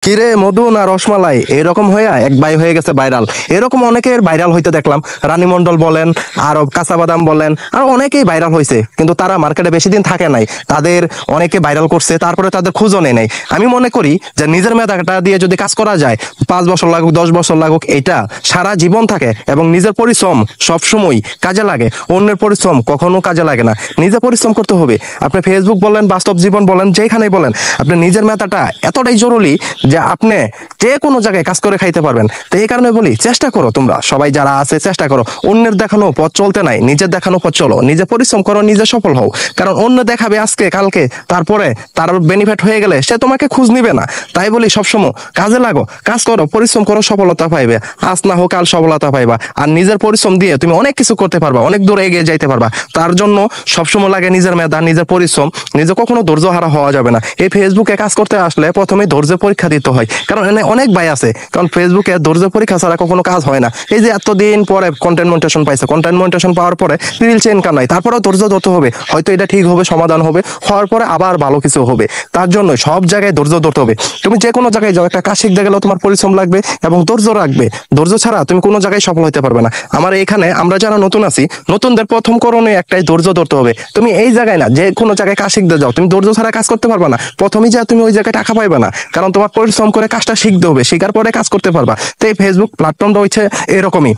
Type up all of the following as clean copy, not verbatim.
কিরে মধু না রসমালাই এরকম হয়ে এক ভাই হয়ে গেছে ভাইরাল। এরকম অনেকের ভাইরাল হইতে দেখলাম। রানী মন্ডল বলেন, আর কাঁচা বাদাম বলেন, আর অনেকেই ভাইরাল হয়েছে, কিন্তু তারা মার্কেটে বেশি দিন থাকে নাই। তাদের অনেকে ভাইরাল করছে, তারপরে তাদের খোঁজও নেই নাই। আমি মনে করি যে নিজের মেধাটা দিয়ে যদি কাজ করা যায়, 5 বছর লাগুক 10 বছর লাগুক, এটা সারা জীবন থাকে এবং নিজের পরিশ্রম সবসময় কাজে লাগে। অন্যের পরিশ্রম কখনো কাজে লাগে না। নিজে পরিশ্রম করতে হবে। আপনি ফেসবুক বলেন, বাস্তব জীবন বলেন, যেখানেই বলেন, আপনি নিজের মেধাটা এতটাই জরুরি যে আপনি যে কোনো জায়গায় কাজ করে খাইতে পারবেন। তো এই কারণে বলি, চেষ্টা করো, তোমরা সবাই যারা আছে চেষ্টা করো। অন্যের দেখানো পথ চলতে নাই, নিজের দেখানো পথ চলো। নিজে পরিশ্রম করো, নিজে সফল হও। কারণ অন্য দেখাবে আজকে কালকে, তারপরে তার বেনিফিট হয়ে গেলে সে তোমাকে খোঁজ নিবে না। তাই বলি সবসময় কাজে লাগো, কাজ করো, পরিশ্রম করো, সফলতা পাইবে। আজ না হোক কাল সফলতা পাইবা। আর নিজের পরিশ্রম দিয়ে তুমি অনেক কিছু করতে পারবা, অনেক দূর এগিয়ে যাইতে পারবা। তার জন্য সবসময় লাগে নিজের মেধা, নিজের পরিশ্রম। নিজে কখনো ধৈর্য হারা হওয়া যাবে না। এই ফেসবুকে কাজ করতে আসলে প্রথমে ধৈর্য পরীক্ষা দিতে হয়, কারণ এখানে অনেক ভাই আছে। কারণ ফেসবুকে ধৈর্য পরীক্ষা ছাড়া কখনো কাজ হয় না। এই যে এতদিন পরে কন্টেন্ট মনিটাইজেশন পাইছে, কন্টেন্ট মনিটাইজেশন পাওয়ার পরে রিলস ইনকাম নাই, তারপরেও ধৈর্য ধরতে হবে। হয়তো এটা ঠিক হবে, সমাধান হবে, হওয়ার পরে আবার ভালো কিছু হবে। তার জন্য সব জায়গায় ধৈর্য ধরতে হবে। তুমি যে কোনো জায়গায় যাও, একটা কাজ শিখতে গেলেও তোমার পরিশ্রম লাগবে এবং ধৈর্য রাখবে। ধৈর্য ছাড়া তুমি কোনো জায়গায় সফল হতে পারবে না। আমার এখানে আমরা যারা নতুন আছি, নতুনদের প্রথম করণীয় একটাই, ধৈর্য ধরতে হবে। তুমি এই জায়গায় না, যে কোনো জায়গায় কাজ শিখতে যাও, তুমি ধৈর্য ছাড়া কাজ করতে পারবে না। প্রথমেই যা তুমি ওই জায়গায় টাকা পাইবে না, কারণ তোমার পরিশ্রম করে কাজটা শিখতে হবে, শেখার পরে কাজ করতে পারবা। তো এই ফেসবুক প্ল্যাটফর্মটা হচ্ছে এরকমই।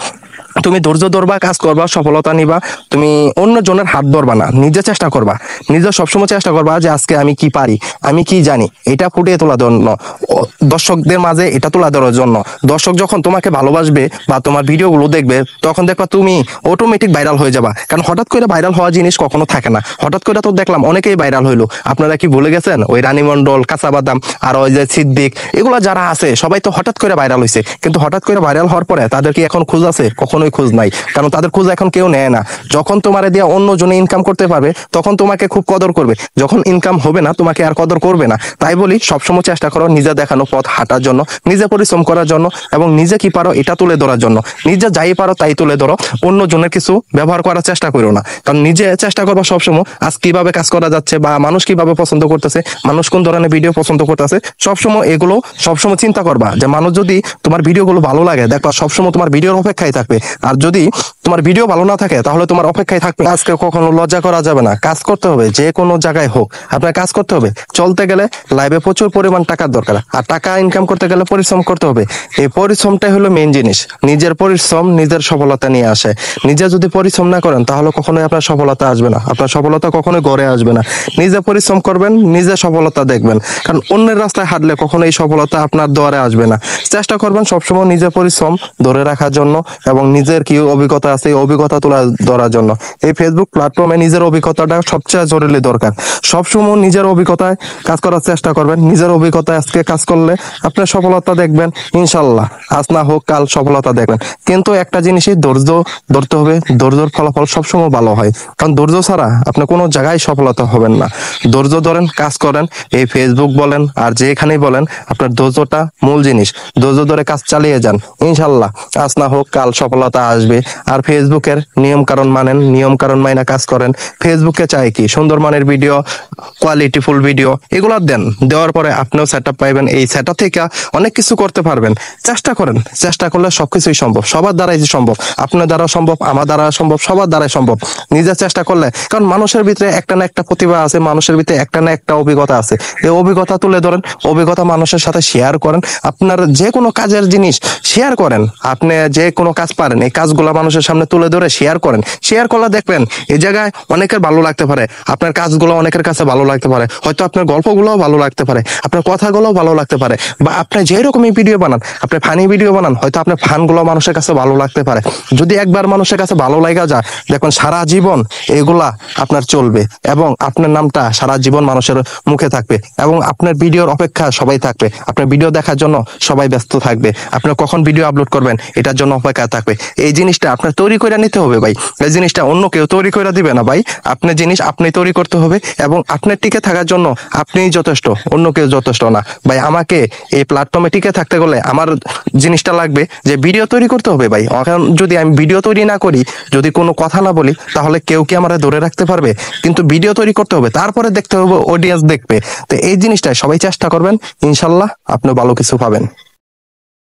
তুমি ধৈর্য ধরবা, কাজ করবা, সফলতা নিবা। তুমি অন্য জনের হাত ধরবা না, নিজে চেষ্টা করবা। নিজে সবসময় চেষ্টা করবা যে আজকে আমি কি পারি, আমি কি জানি, এটা ফুটিয়ে তোলার জন্য, দর্শকদের মাঝে এটা তুলে ধরার জন্য। দর্শক যখন তোমাকে ভালোবাসবে বা তোমার ভিডিওগুলো দেখবে, তখন দেখবা তুমি অটোমেটিক ভাইরাল হয়ে যাবা। কারণ হঠাৎ করে ভাইরাল হওয়া জিনিস কখনো থাকে না। হঠাৎ করে তো দেখলাম অনেকেই ভাইরাল হইলো। আপনারা কি ভুলে গেছেন? ওই রানী মন্ডল, কাঁচা বাদাম, আর ওই যে সিদ্দিক, এগুলো যারা আছে সবাই তো হঠাৎ করে ভাইরাল হয়েছে। কিন্তু হঠাৎ করে ভাইরাল হওয়ার পরে তাদের কি এখন খোঁজ আছে? কখনোই খোঁজ নাই, কারণ তাদের খোঁজ এখন কেউ নেয় না। যখন তোমার দিয়ে অন্য জনে ইনকাম করতে পারবে, তখন তোমাকে খুব কদর করবে। যখন ইনকাম হবে না, তোমাকে আর কদর করবে না। তাই বলি সবসময় চেষ্টা করো নিজে দেখানো পথ হাঁটার জন্য, নিজে পরিশ্রম করার জন্য, এবং নিজে কি পারো এটা তুলে ধরার জন্য। নিজে যাই পারো তাই তুলে ধরো, অন্য জনের কিছু ব্যবহার করার চেষ্টা করো না। কারণ নিজে চেষ্টা করবো সবসময় আজ কিভাবে কাজ করা যাচ্ছে, বা মানুষ কিভাবে পছন্দ করতেছে, মানুষ কোন ধরনের ভিডিও পছন্দ করতেছে, সবসময় এগুলো সবসময় চিন্তা করবা। যে মানুষ যদি তোমার ভিডিওগুলো ভালো লাগে, দেখবা সবসময় তোমার ভিডিওর অপেক্ষায় থাকবে। আর যদি তোমার ভিডিও ভালো না থাকে, তাহলে তোমার অপেক্ষায় থাকবে। আজকে কখনো লজ্জা করা যাবে না, কাজ করতে হবে। যে কোনো জায়গায় হোক আপনার কাজ করতে হবে। চলতে গেলে লাইভে প্রচুর পরিমাণ টাকার দরকার, আর টাকা ইনকাম করতে গেলে পরিশ্রম করতে হবে। এই পরিশ্রমটাই হলো মেইন জিনিস। নিজের পরিশ্রম নিজের সফলতা নিয়ে আসে। নিজে যদি পরিশ্রম না করেন, তাহলে কখনোই আপনার সফলতা আসবে না। আপনার সফলতা কখনোই গড়ে আসবে না। নিজে পরিশ্রম করবেন, নিজে সফলতা দেখবেন। কারণ অন্যের রাস্তায় হাঁটলে কখনো এই সফলতা আপনার দ্বারে আসবে না। চেষ্টা করবেন সবসময় নিজের পরিশ্রম ধরে রাখার জন্য, এবং নিজের কি অভিজ্ঞতা আছে এই অভিজ্ঞতা তুলে ধরার জন্য। এই ফেসবুক প্ল্যাটফর্মে নিজের অভিজ্ঞতাটা সবচেয়ে জরুরি দরকার। সবসময় নিজের অভিজ্ঞতায় কাজ করার চেষ্টা করবেন। নিজের অভিজ্ঞতায় আজকে কাজ করলে আপনার সফলতা দেখবেন ইনশাল্লাহ। আজ না হোক কাল সফলতা দেখবেন। কিন্তু একটা জিনিসই ধৈর্য ধরতে হবে। ধৈর্যের ফলাফল সবসময় ভালো হয়, কারণ ধৈর্য ছাড়া আপনি কোনো জায়গায় সফলতা হবেন না। ধৈর্য ধরেন, কাজ করেন। এই ফেসবুক বলেন আর যেখানেই বলেন, আপনার ধৈর্যটা মূল জিনিস। ধৈর্য ধরে কাজ চালিয়ে যান, ইনশাল্লাহ আজ না হোক কাল সফলতা আসবে। আর ফেসবুকের নিয়ম কারণ মানেন, নিয়ম কারণ মাইনা কাজ করেন। ফেসবুকে চাই কি সুন্দর মানের ভিডিও, কোয়ালিটিফুল ভিডিও, এগুলো দেন। দেওয়ার পরে আপনিও সেটআপ পাইবেন। এই সেটআপ থেকে অনেক কিছু করতে পারবেন। চেষ্টা করেন, চেষ্টা করলে সবকিছুই সম্ভব। সবার দ্বারাই সম্ভব। আপনার দ্বারা সম্ভব, আমার দ্বারা সম্ভব, সবার দ্বারাই সম্ভব। নিজে চেষ্টা করলে, কারণ মানুষের ভিতরে একটা না একটা প্রতিভা আছে, মানুষের ভিতরে একটা না একটা অভিজ্ঞতা আছে। এই অভিজ্ঞতা তুলে ধরেন, অভিজ্ঞতা মানুষের সাথে শেয়ার করেন। আপনার যে কোনো কাজের জিনিস শেয়ার করেন। আপনি যে কোনো কাজ পারেন, এই কাজগুলো মানুষের সামনে তুলে ধরে শেয়ার করেন। শেয়ার করলে দেখবেন এই জায়গায় অনেকের ভালো লাগতে পারে, আপনার কাজগুলো অনেকের কাছে ভালো লাগতে পারে, হয়তো আপনার গল্পগুলোও ভালো লাগতে পারে, আপনার কথাগুলোও ভালো লাগতে পারে। বা আপনি যে রকমই ভিডিও বানান, আপনি ফানি ভিডিও বানান, হয়তো আপনার ফানগুলো মানুষের কাছে ভালো লাগতে পারে। যদি একবার মানুষের কাছে ভালো লাগা যায়, দেখবেন সারা জীবন এগুলা আপনার চলবে, এবং আপনার নামটা সারা জীবন মানুষের মুখে থাকবে, এবং আপনার ভিডিওর অপেক্ষা সবাই থাকবে। আপনার ভিডিও দেখার জন্য সবাই ব্যস্ত থাকবে। আপনি কখন ভিডিও আপলোড করবেন এটার জন্য অপেক্ষা থাকবে। এই জিনিসটা আপনার তৈরি করে নিতে হবে ভাই। এই জিনিসটা অন্য কেউ তৈরি করে দিবে না ভাই। আপনার জিনিস আপনি তৈরি করতে হবে এবং আপনার টিকে থাকার জন্য আপনিই যথেষ্ট, অন্য কেউ যথেষ্ট না ভাই। আমাকে এই প্ল্যাটফর্মে টিকে থাকতে গেলে আমার জিনিসটা লাগবে যে ভিডিও তৈরি করতে হবে ভাই। এখন যদি আমি ভিডিও তৈরি না করি, যদি কোনো কথা না বলি, তাহলে কেউ কি আমারে ধরে রাখতে পারবে? কিন্তু ভিডিও তৈরি করতে হবে, তারপরে দেখতে হবে অডিয়েন্স দেখবে। তো এই জিনিসটা সবাই চেষ্টা করবেন, ইনশাল্লাহ আপনি ভালো কিছু পাবেন।